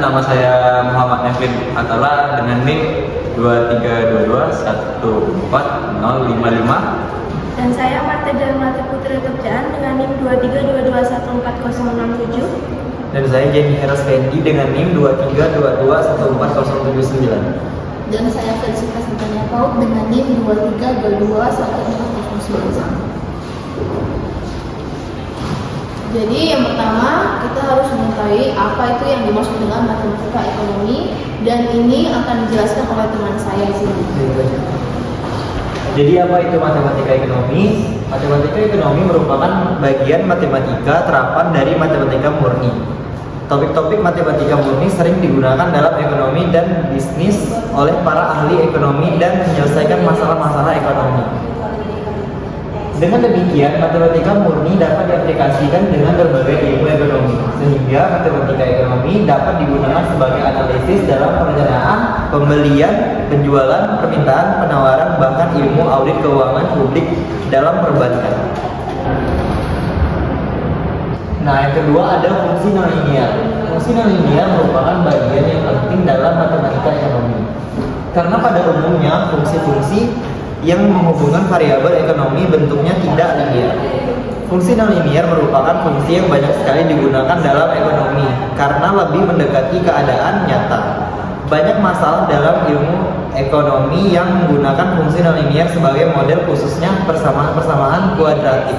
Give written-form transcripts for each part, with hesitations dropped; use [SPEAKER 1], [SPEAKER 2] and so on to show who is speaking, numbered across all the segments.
[SPEAKER 1] nama saya Muhammad Nevin Atala dengan NIM 2322140555.
[SPEAKER 2] Dan saya Marta Jalmati Putri Tepjaan dengan NIM 2322140067.
[SPEAKER 3] Dan saya Jenny Heras Fendi dengan NIM 2322140079.
[SPEAKER 4] Dan saya Felicitas Tanya Paut dengan NIM 2322140091. Jadi yang pertama kita harus mengetahui apa itu yang dimaksud dengan matematika ekonomi, dan ini akan dijelaskan oleh teman saya di sini.
[SPEAKER 3] Jadi apa itu matematika ekonomi? Matematika ekonomi merupakan bagian matematika terapan dari matematika murni. Topik-topik matematika murni sering digunakan dalam ekonomi dan bisnis oleh para ahli ekonomi dan menyelesaikan masalah-masalah ekonomi. Dengan demikian, matematika murni dapat diaplikasikan dengan berbagai ilmu ekonomi, sehingga matematika ekonomi dapat digunakan sebagai analisis dalam perencanaan, pembelian, penjualan, permintaan, penawaran, bahkan ilmu audit keuangan publik dalam perbankan. Nah, yang kedua ada fungsi nonlinear. Fungsi nonlinear merupakan bagian yang penting dalam matematika ekonomi. Karena pada umumnya fungsi-fungsi yang menghubungkan variabel ekonomi bentuknya tidak linear. Fungsi nonlinear merupakan fungsi yang banyak sekali digunakan dalam ekonomi karena lebih mendekati keadaan nyata. Banyak masalah dalam ilmu ekonomi yang menggunakan fungsi nonlinear sebagai model, khususnya persamaan kuadratik.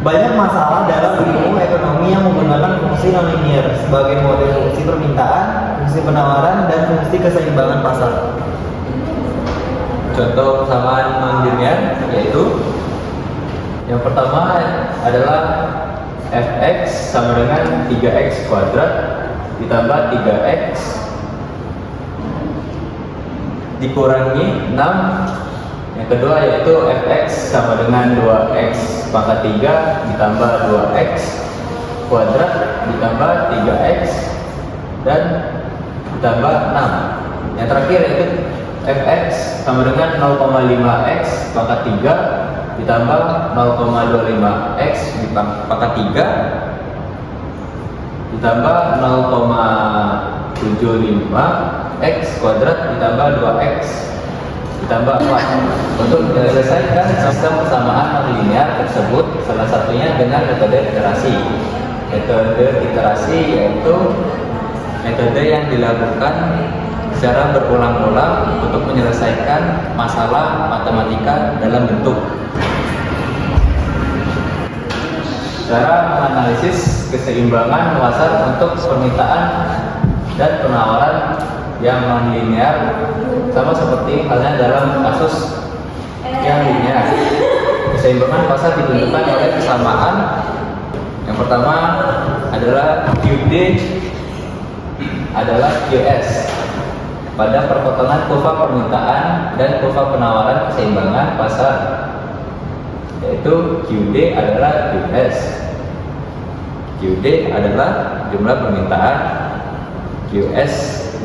[SPEAKER 3] Banyak masalah dalam ilmu ekonomi yang menggunakan fungsi nonlinear sebagai model fungsi permintaan, fungsi penawaran, dan fungsi keseimbangan pasar.
[SPEAKER 1] Contoh persamaan non-linear yaitu yang pertama adalah fx sama dengan 3x kuadrat ditambah 3x dikurangi 6. Yang kedua yaitu fx sama dengan 2x pangkat 3 ditambah 2x kuadrat ditambah 3x dan ditambah 6. Yang terakhir yaitu fx sama dengan 0,5x pangkat 3 ditambah 0,25x pangkat 3 ditambah 0,75x kuadrat ditambah 2x ditambah 4. Untuk menyelesaikan sistem persamaan nonlinear tersebut, salah satunya dengan metode iterasi. Metode iterasi yaitu metode yang dilakukan secara berulang-ulang untuk menyelesaikan masalah matematika dalam bentuk. Cara menganalisis keseimbangan pasar untuk permintaan dan penawaran yang non-linear sama seperti halnya dalam kasus yang linear. Keseimbangan pasar ditentukan oleh kesamaan. Yang pertama adalah QD adalah QS pada perpotongan kurva permintaan dan kurva penawaran keseimbangan pasar, yaitu QD adalah QS. QD adalah jumlah permintaan, QS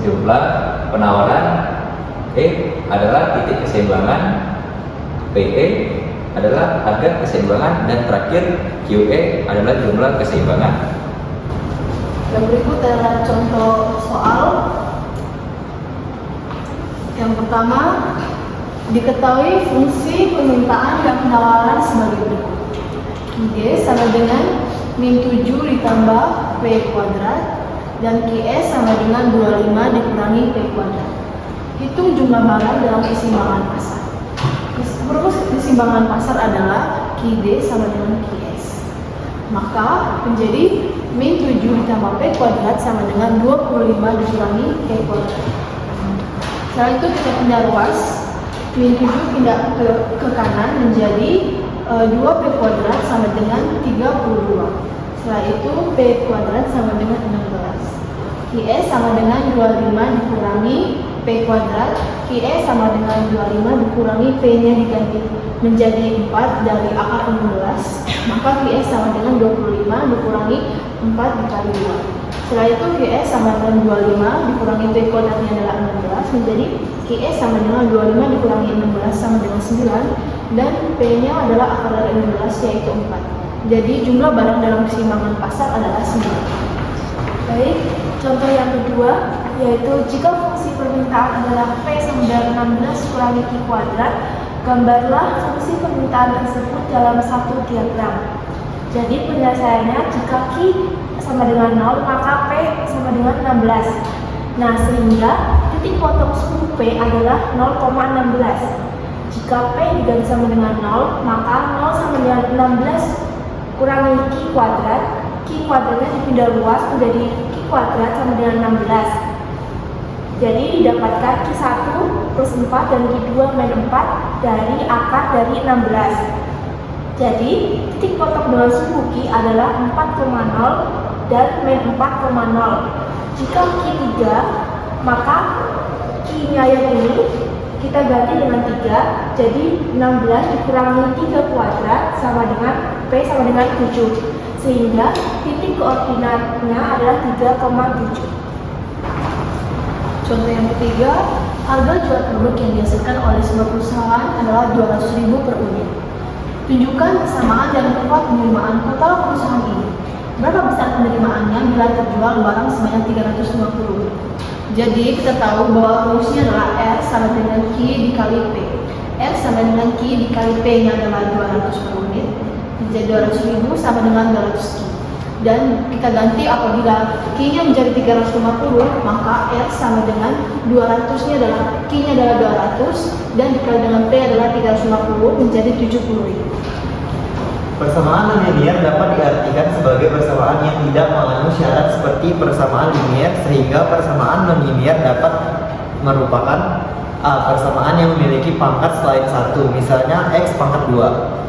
[SPEAKER 1] jumlah penawaran, E adalah titik keseimbangan, PE adalah harga keseimbangan, dan terakhir QE adalah jumlah keseimbangan.
[SPEAKER 4] Yang berikut adalah contoh soal. Yang pertama, diketahui fungsi permintaan dan penawaran sebagai berikut. QD sama dengan min 7 ditambah P kuadrat dan QS sama dengan 25 dikurangi P kuadrat. Hitung jumlah barang dalam keseimbangan pasar. Rumus keseimbangan pasar adalah QD sama dengan QS. Maka menjadi min 7 ditambah P kuadrat sama dengan 25 dikurangi P kuadrat. Setelah itu kita pindah ruas, min 7 pindah ke kanan menjadi 2P kuadrat sama dengan 32. Setelah itu P kuadrat sama dengan 16. QS sama dengan 25 dikurangi P kuadrat. QE sama dengan 25 dikurangi P-nya diganti menjadi 4 dari akar 16. Maka QS sama dengan 25 dikurangi 4 dikali 2. Setelah itu QS sama dengan 25 dikurangi P kuadratnya adalah 16 menjadi QS sama dengan 25 dikurangi 16 sama dengan 9, dan P-nya adalah akar dari 16 yaitu 4. Jadi jumlah barang dalam keseimbangan pasar adalah 9.
[SPEAKER 2] Baik, contoh yang kedua yaitu jika fungsi permintaan adalah P sama dengan 16 kurangi Q kuadrat, gambarlah fungsi permintaan tersebut dalam satu diagram. Jadi penyelesaiannya jika Q sama dengan 0 maka P sama dengan 16. Nah, sehingga titik potong suhu P adalah 0,16. Jika P diganti sama dengan 0, maka 0 sama dengan 16 kurangi Q kuadrat. Q kuadratnya dipindah luas menjadi Q kuadrat sama dengan 16. Jadi didapatkan Q1 plus 4 dan Q2 min 4 dari akar dari 16. Jadi titik potong dengan suhu Q adalah 4,0 dan min 4,0. Jika Q3, maka Q-nya yang ini kita ganti dengan 3. Jadi 16 dikurangi 3 kuadrat sama dengan P sama dengan 7. Sehingga titik koordinatnya adalah 3,7.
[SPEAKER 4] Contoh yang ketiga, harga jual produk yang dihasilkan oleh sebuah perusahaan adalah 200.000 per unit. Tunjukkan persamaan dan kuota penerimaan total perusahaan ini. Berapa besar penerimaannya bila terjual barang sebanyak 350 unit? Jadi kita tahu bahwa rumusnya adalah R sama dengan Q dikali P. R sama dengan Q dikali P nya adalah 200 per unit. Jadi 200.000 sama dengan 200 Q. Dan kita ganti apabila Q-nya menjadi 350, maka R sama dengan 200-nya adalah Q-nya adalah 200 dan dikali dengan P adalah 350 menjadi 70.000.
[SPEAKER 3] Persamaan non-linear dapat diartikan sebagai persamaan yang tidak mengandung syarat seperti persamaan linear, sehingga persamaan non-linear dapat merupakan persamaan yang memiliki pangkat selain 1, misalnya X pangkat 2.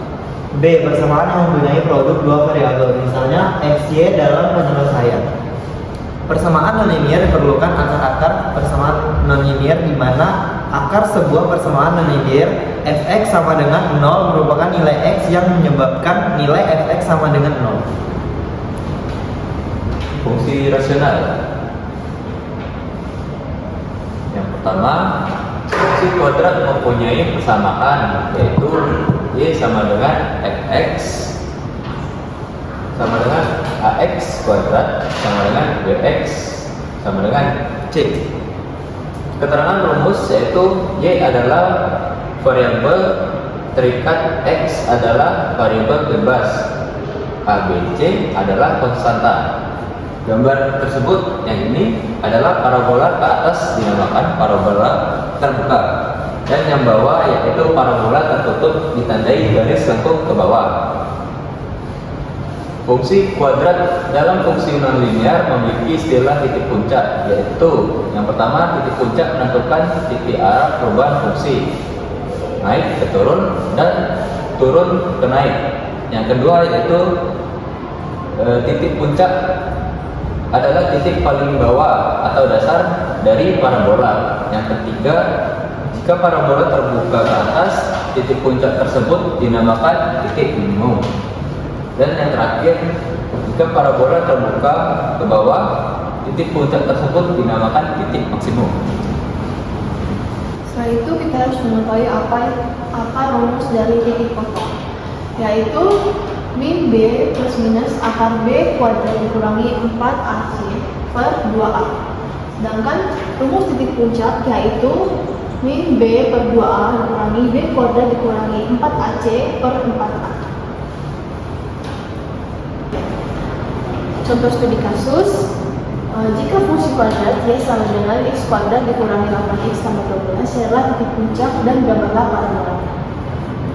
[SPEAKER 3] B. Persamaan yang mempunyai produk dua variabel, misalnya XY dalam penyelesaian. Persamaan non-linear diperlukan akar-akar persamaan non-linear di mana akar sebuah persamaan non-linear fx sama dengan 0 merupakan nilai x yang menyebabkan nilai fx sama dengan 0.
[SPEAKER 1] Fungsi rasional. Yang pertama, fungsi kuadrat mempunyai persamaan, yaitu Y sama dengan fx sama dengan ax kuadrat sama dengan bx sama dengan c. Keterangan rumus yaitu Y adalah variabel terikat, X adalah variabel bebas, ABC adalah konstanta. Gambar tersebut yang ini adalah parabola ke atas dinamakan parabola terbuka, dan yang bawah yaitu parabola tertutup ditandai garis lengkung ke bawah. Fungsi kuadrat dalam fungsi nonlinear memiliki istilah titik puncak, yaitu yang pertama, titik puncak menentukan titik arah perubahan fungsi, naik ke turun dan turun ke naik. Yang kedua yaitu titik puncak adalah titik paling bawah atau dasar dari parabola. Yang ketiga, jika parabola terbuka ke atas, titik puncak tersebut dinamakan titik minimum. Dan yang terakhir, jika parabola terbuka ke bawah, titik puncak tersebut dinamakan titik maksimum.
[SPEAKER 4] Setelah itu kita harus mengetahui apa rumus dari titik potong, yaitu min B plus minus akar B kuadrat dikurangi 4AC per 2A. Sedangkan rumus titik puncak yaitu min B per 2A dikurangi B kuadrat dikurangi 4AC per 4A. Contoh studi kasus, jika fungsi kuadrat Y sama dengan X kuadrat dikurangi 8X tambah 12 adalah titik puncak dan gambarlah parabola.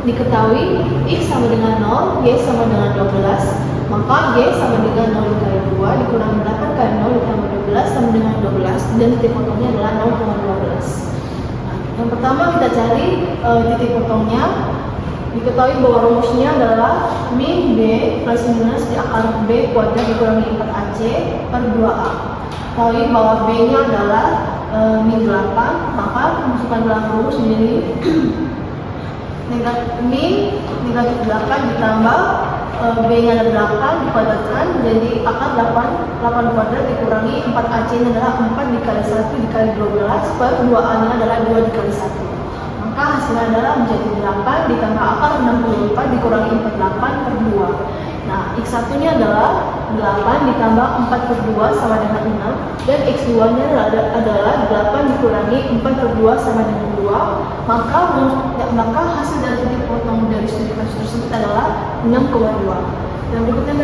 [SPEAKER 4] Diketahui X sama dengan 0, Y sama dengan 12, maka Y sama dengan 0 dikali 2 dikurangi 8 kali 0 ditambah 12 sama dengan 12, dan titik potongnya adalah 0,12. Nah, yang pertama kita cari titik potongnya. Diketahui bahwa rumusnya adalah min B plus minus di akar B kuadrat dikurangi 4AC per 2A. Ketahui bahwa B nya adalah min 8, maka masukkan dalam rumus menjadi min negatif 8 ditambah B nya ada 8 dikuadratkan jadi akar 8 kuadrat dikurangi 4AC nya adalah 4 dikali 1 dikali 12 per 2A nya adalah 2 dikali 1. Maka hasilnya adalah menjadi 8 ditambah akar 64 dikurangi 48 per 2. Nah, X1 nya adalah 8 ditambah 4 per 2 sama dengan 6, dan X2 nya adalah 8 dikurangi 4 per 2 sama dengan 2, maka hasil dari titik potong dari studi kasus tersebut adalah 6,2. Yang berikutnya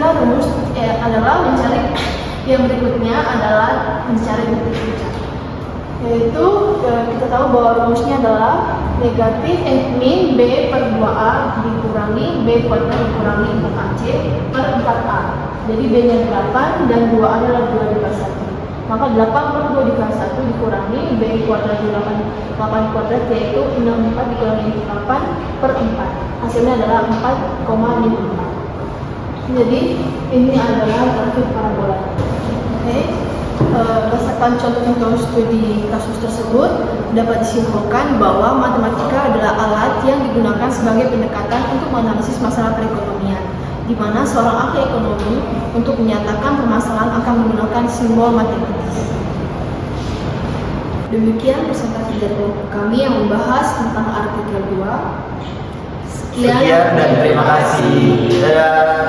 [SPEAKER 4] adalah mencari titik puncak, yaitu kita tahu bahwa rumusnya adalah negatif min B per 2A dikurangi B kuadrat dikurangi 4AC per 4A. Jadi B nya 8 dan 2A adalah 2 dikali 1. Maka 8 per 2 dikali 1 dikurangi B kuadrat dikurangi 8 kuadrat, yaitu 64 dikurangi 8 per 4. Hasilnya adalah 4,54. Jadi ini adalah grafik parabola. Oke. Berdasarkan contoh-contoh studi kasus tersebut dapat disimpulkan bahwa matematika adalah alat yang digunakan sebagai pendekatan untuk menganalisis masalah perekonomian, di mana seorang ahli ekonomi untuk menyatakan permasalahan akan menggunakan simbol matematis. Demikian presentasi dari kami yang membahas tentang artikel 2.
[SPEAKER 3] Sekian dan terima kasih. Dadah.